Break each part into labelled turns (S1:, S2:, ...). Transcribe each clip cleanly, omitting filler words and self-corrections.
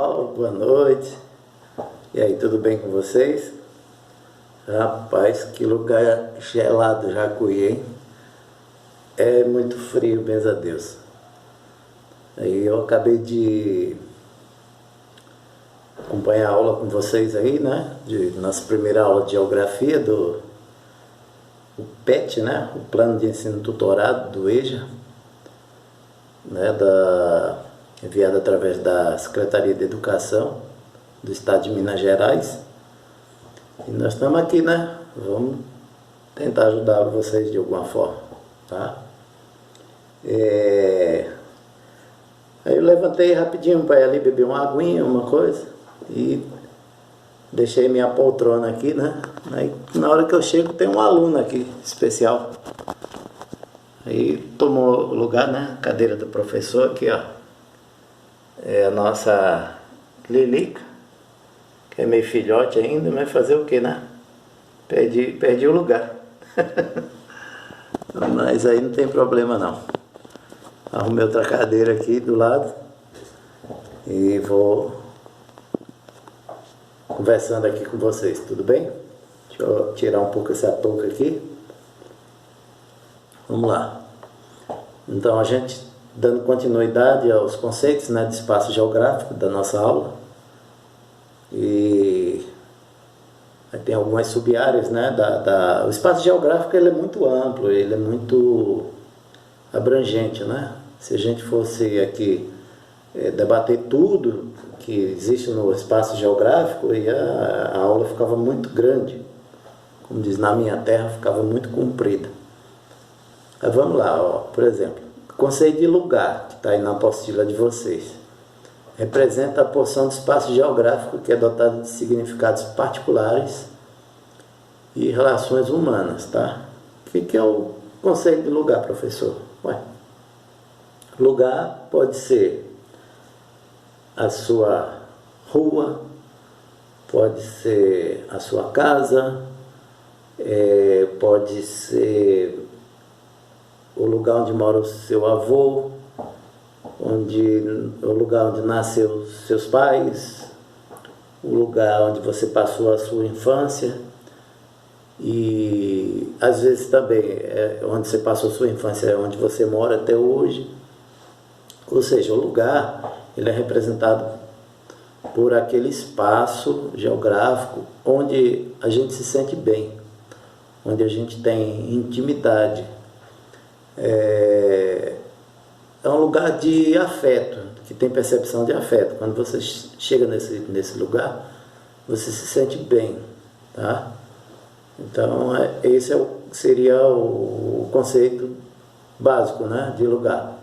S1: pessoal, boa noite. E aí, tudo bem com vocês? Rapaz, que lugar gelado Jacuí, hein? É muito frio, benza a Deus. Aí eu acabei de acompanhar a aula com vocês aí, né? Nossa primeira aula de geografia do PET, né? O Plano de Ensino Tutorado do EJA, né? Enviado através da Secretaria de Educação do Estado de Minas Gerais. E nós estamos aqui, né? Vamos tentar ajudar vocês de alguma forma, tá? Aí eu levantei rapidinho para ir ali beber uma aguinha, uma coisa, e deixei minha poltrona aqui, né? Aí na hora que eu chego tem um aluno aqui, especial. Aí tomou lugar, né? Cadeira do professor aqui, ó. É a nossa Lilica, que é meio filhote ainda, mas fazer o que, né? Perdi o lugar. Mas aí não tem problema não. Arrumei outra cadeira aqui do lado e vou conversando aqui com vocês, tudo bem? Deixa eu tirar um pouco essa touca aqui. Vamos lá. Então, a gente dando continuidade aos conceitos, né, de espaço geográfico da nossa aula. E aí tem algumas sub-áreas, né, o espaço geográfico ele é muito amplo, ele é muito abrangente, né? Se a gente fosse aqui debater tudo que existe no espaço geográfico, e a aula ficava muito grande, como diz na minha terra, ficava muito comprida. Mas vamos lá, ó. Por exemplo, o conceito de lugar, que está aí na apostila de vocês, representa a porção do espaço geográfico que é dotada de significados particulares e relações humanas, tá? O que é o conceito de lugar, professor? Ué, lugar pode ser a sua rua, pode ser a sua casa, pode ser o lugar onde mora o seu avô, o lugar onde nasceu seus pais, o lugar onde você passou a sua infância, e às vezes também onde você passou a sua infância é onde você mora até hoje. Ou seja, o lugar ele é representado por aquele espaço geográfico onde a gente se sente bem, onde a gente tem intimidade. É um lugar de afeto, que tem percepção de afeto. Quando você chega nesse lugar, você se sente bem, tá? Então, esse seria o conceito básico, né, de lugar.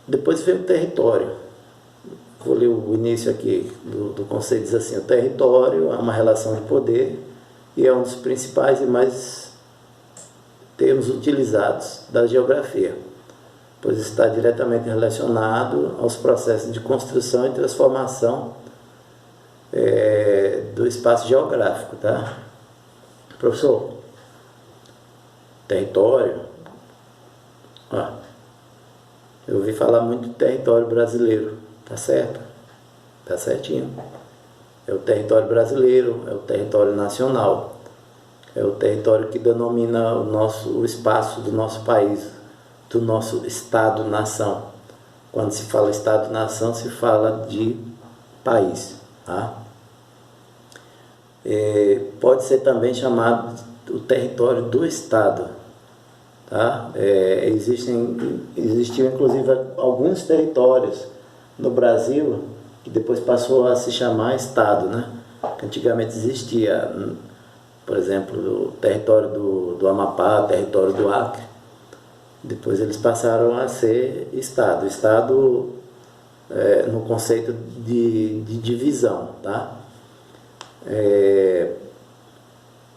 S1: Depois vem o território. Vou ler o início aqui do conceito, diz assim: o território é uma relação de poder e é um dos principais e mais termos utilizados da geografia, pois está diretamente relacionado aos processos de construção e transformação do espaço geográfico, tá? Professor, território, eu ouvi falar muito do território brasileiro, tá certo? Tá certinho. É o território brasileiro, é o território nacional, é o território que denomina o espaço do nosso país, do nosso Estado-nação. Quando se fala Estado-nação, se fala de país, tá? Pode ser também chamado o território do Estado, tá? Existiam inclusive alguns territórios no Brasil que depois passou a se chamar Estado, né? Antigamente existia, por exemplo, o território do Amapá, o território do Acre. Depois eles passaram a ser Estado. Estado no conceito de divisão, tá?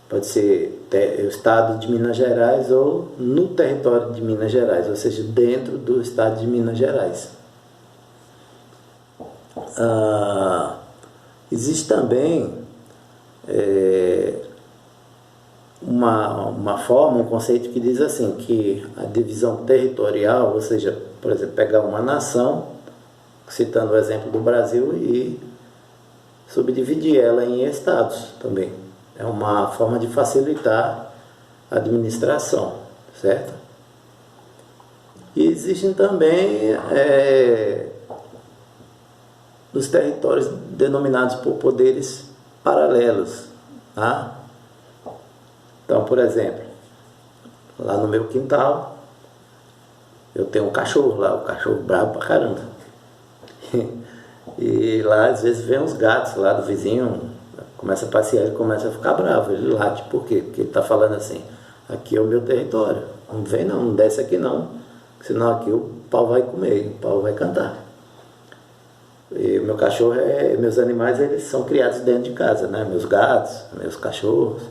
S1: Pode ser o Estado de Minas Gerais ou no território de Minas Gerais, ou seja, dentro do Estado de Minas Gerais. Existe também uma forma, um conceito que diz assim, que a divisão territorial, ou seja, por exemplo, pegar uma nação, citando o exemplo do Brasil, e subdividir ela em estados também. É uma forma de facilitar a administração, certo? E existem também os territórios denominados por poderes paralelos, tá? Então, por exemplo, lá no meu quintal, eu tenho um cachorro lá, o cachorro bravo pra caramba. E lá às vezes vem uns gatos lá do vizinho, começa a passear, ele começa a ficar bravo, ele late. Por quê? Porque ele está falando assim, aqui é o meu território, não vem não, não desce aqui não, senão aqui o pau vai comer, o pau vai cantar. E o meu cachorro, meus animais, eles são criados dentro de casa, né? Meus gatos, meus cachorros,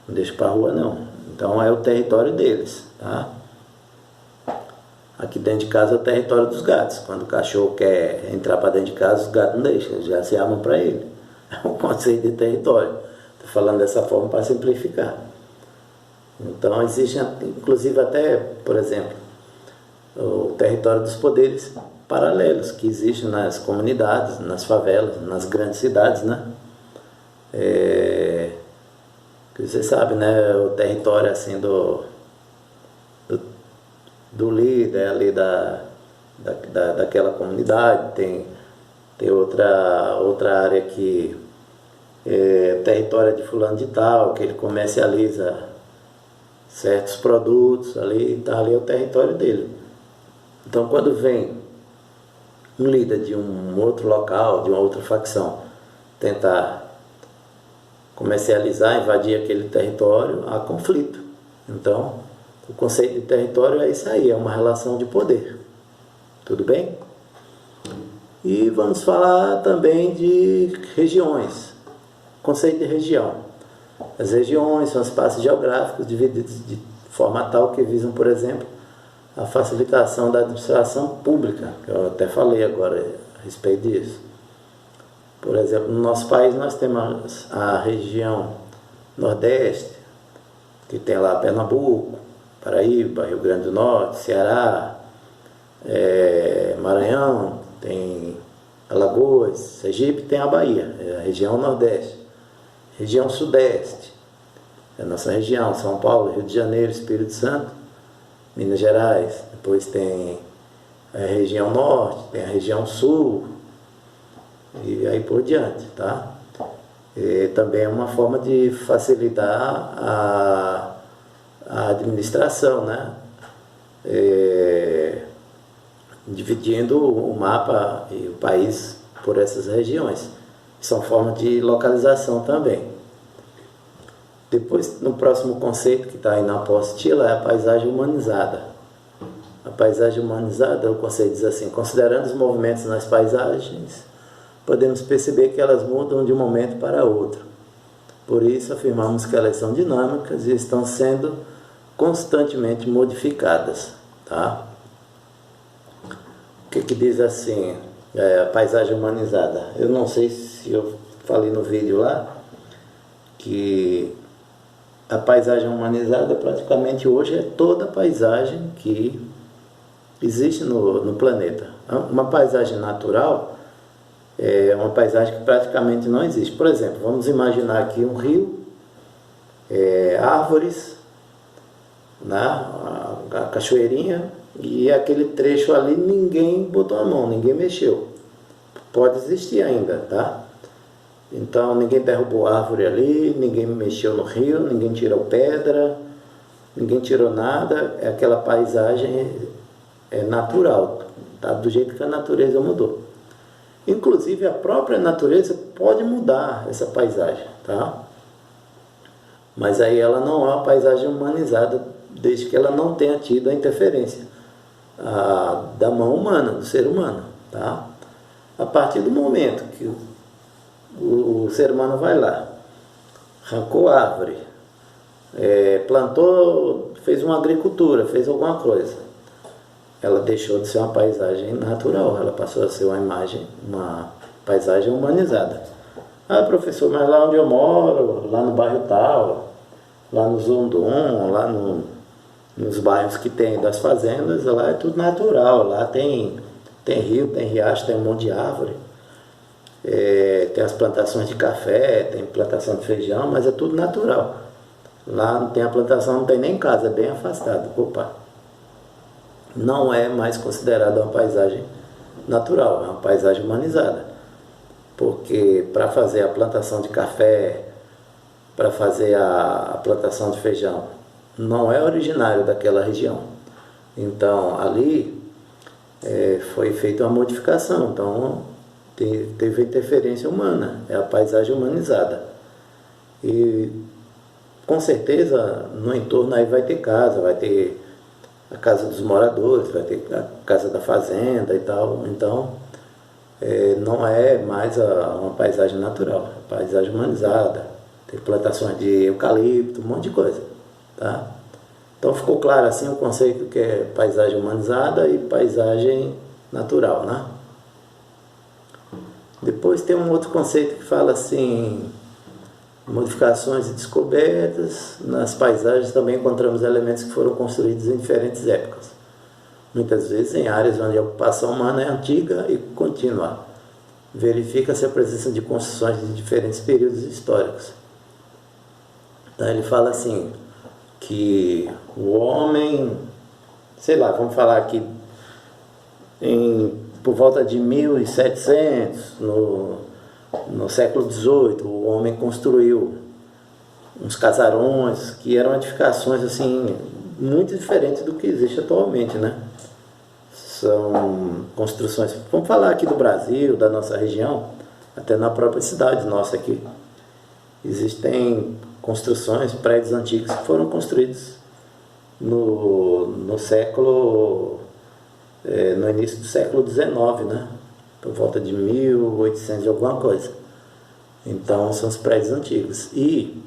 S1: não deixo para rua não. Então é o território deles, tá? Aqui dentro de casa é o território dos gatos. Quando o cachorro quer entrar para dentro de casa, os gatos não deixam, já se armam para ele. É um conceito de território. Estou falando dessa forma para simplificar. Então existe, inclusive até, por exemplo, o território dos poderes paralelos que existem nas comunidades, nas favelas, nas grandes cidades, né? Que você sabe, né? O território assim do líder ali daquela comunidade, tem outra área que é território de fulano de tal, que ele comercializa certos produtos ali, tá, ali é o território dele. Então quando vem um líder de um outro local, de uma outra facção, tentar comercializar, invadir aquele território, há conflito. Então o conceito de território é isso aí, é uma relação de poder. Tudo bem? E vamos falar também de regiões. Conceito de região. As regiões são espaços geográficos divididos de forma tal que visam, por exemplo, a facilitação da administração pública, que eu até falei agora a respeito disso. Por exemplo, no nosso país nós temos a região Nordeste, que tem lá Pernambuco, Paraíba, Rio Grande do Norte, Ceará, Maranhão, tem Alagoas, Sergipe, tem a Bahia, a região Nordeste. Região Sudeste, é a nossa região, São Paulo, Rio de Janeiro, Espírito Santo, Minas Gerais. Depois tem a região Norte, tem a região Sul, e aí por diante, tá? E também é uma forma de facilitar a administração, né? Dividindo o mapa e o país por essas regiões. São formas de localização também. Depois, no próximo conceito que está aí na apostila, é a paisagem humanizada. A paisagem humanizada, o conceito diz assim: considerando os movimentos nas paisagens, podemos perceber que elas mudam de um momento para outro. Por isso, afirmamos que elas são dinâmicas e estão sendo constantemente modificadas. Tá? O que diz assim, a paisagem humanizada? Eu não sei se eu falei no vídeo lá, que a paisagem humanizada praticamente hoje é toda a paisagem que existe no planeta. Uma paisagem natural é uma paisagem que praticamente não existe. Por exemplo, vamos imaginar aqui um rio, árvores, né, a cachoeirinha, e aquele trecho ali ninguém botou a mão, ninguém mexeu. Pode existir ainda, tá? Então ninguém derrubou árvore ali, ninguém mexeu no rio, ninguém tirou pedra, ninguém tirou nada. Aquela paisagem é natural, tá? Do jeito que a natureza mudou. Inclusive a própria natureza pode mudar essa paisagem, tá? Mas aí ela não é uma paisagem humanizada, desde que ela não tenha tido a interferência da mão humana, do ser humano, tá? A partir do momento que o ser humano vai lá, arrancou árvore, plantou, fez uma agricultura, fez alguma coisa, ela deixou de ser uma paisagem natural, ela passou a ser uma paisagem humanizada. Ah, professor, mas lá onde eu moro, lá no bairro tal, lá no Zundum, lá no nos bairros que tem das fazendas, lá é tudo natural, lá tem rio, tem riacho, tem um monte de árvore, tem as plantações de café, tem plantação de feijão, mas é tudo natural. Lá não tem a plantação, não tem nem casa, é bem afastado. Opa, não é mais considerada uma paisagem natural, é uma paisagem humanizada. Porque para fazer a plantação de café, para fazer a plantação de feijão, não é originário daquela região. Então ali foi feita uma modificação, então teve interferência humana, é a paisagem humanizada. E com certeza no entorno aí vai ter casa, vai ter a casa dos moradores, vai ter a casa da fazenda e tal. Então não é mais uma paisagem natural, é paisagem humanizada. Tem plantações de eucalipto, um monte de coisa, tá? Então ficou claro assim o conceito que é paisagem humanizada e paisagem natural, né? Depois tem um outro conceito que fala assim, modificações e descobertas. Nas paisagens também encontramos elementos que foram construídos em diferentes épocas, muitas vezes em áreas onde a ocupação humana é antiga e contínua. Verifica-se a presença de construções de diferentes períodos históricos. Então ele fala assim, que o homem, sei lá, vamos falar aqui, por volta de 1700, no século XVIII, o homem construiu uns casarões que eram edificações assim, muito diferentes do que existe atualmente, né? São construções, vamos falar aqui do Brasil, da nossa região, até na própria cidade nossa aqui. Existem construções, prédios antigos que foram construídos no século, no início do século XIX, né? Por volta de 1800 e alguma coisa. Então são os prédios antigos. E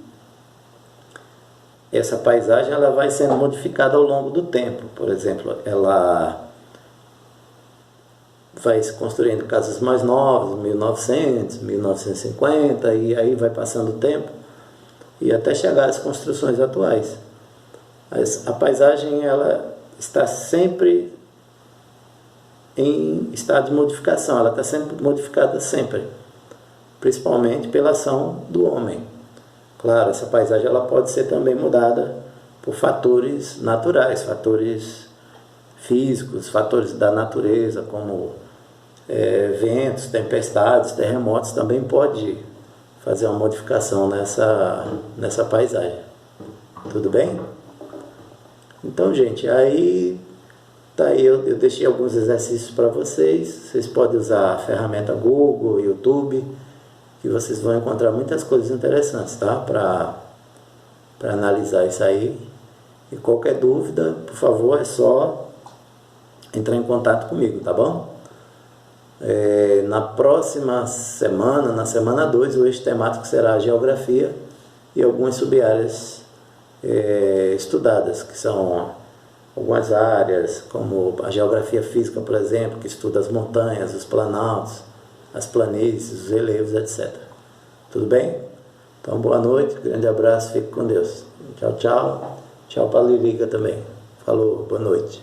S1: essa paisagem ela vai sendo modificada ao longo do tempo. Por exemplo, ela vai se construindo casas mais novas, 1900, 1950, e aí vai passando o tempo e até chegar às construções atuais. A paisagem ela está sempre em estado de modificação, ela está sempre modificada sempre, principalmente pela ação do homem. Claro, essa paisagem ela pode ser também mudada por fatores naturais, fatores físicos, fatores da natureza, como ventos, tempestades, terremotos, também pode fazer uma modificação nessa paisagem. Tudo bem? Então, gente, aí tá aí, eu deixei alguns exercícios para vocês. Vocês podem usar a ferramenta Google, YouTube, que vocês vão encontrar muitas coisas interessantes, tá? Para analisar isso aí. E qualquer dúvida, por favor, é só entrar em contato comigo, tá bom? Na próxima semana, na semana 2, o eixo temático será a geografia e algumas sub-áreas estudadas, que são algumas áreas, como a geografia física, por exemplo, que estuda as montanhas, os planaltos, as planícies, os relevos, etc. Tudo bem? Então, boa noite, grande abraço, fique com Deus. Tchau, tchau. Tchau para a Lilica também. Falou, boa noite.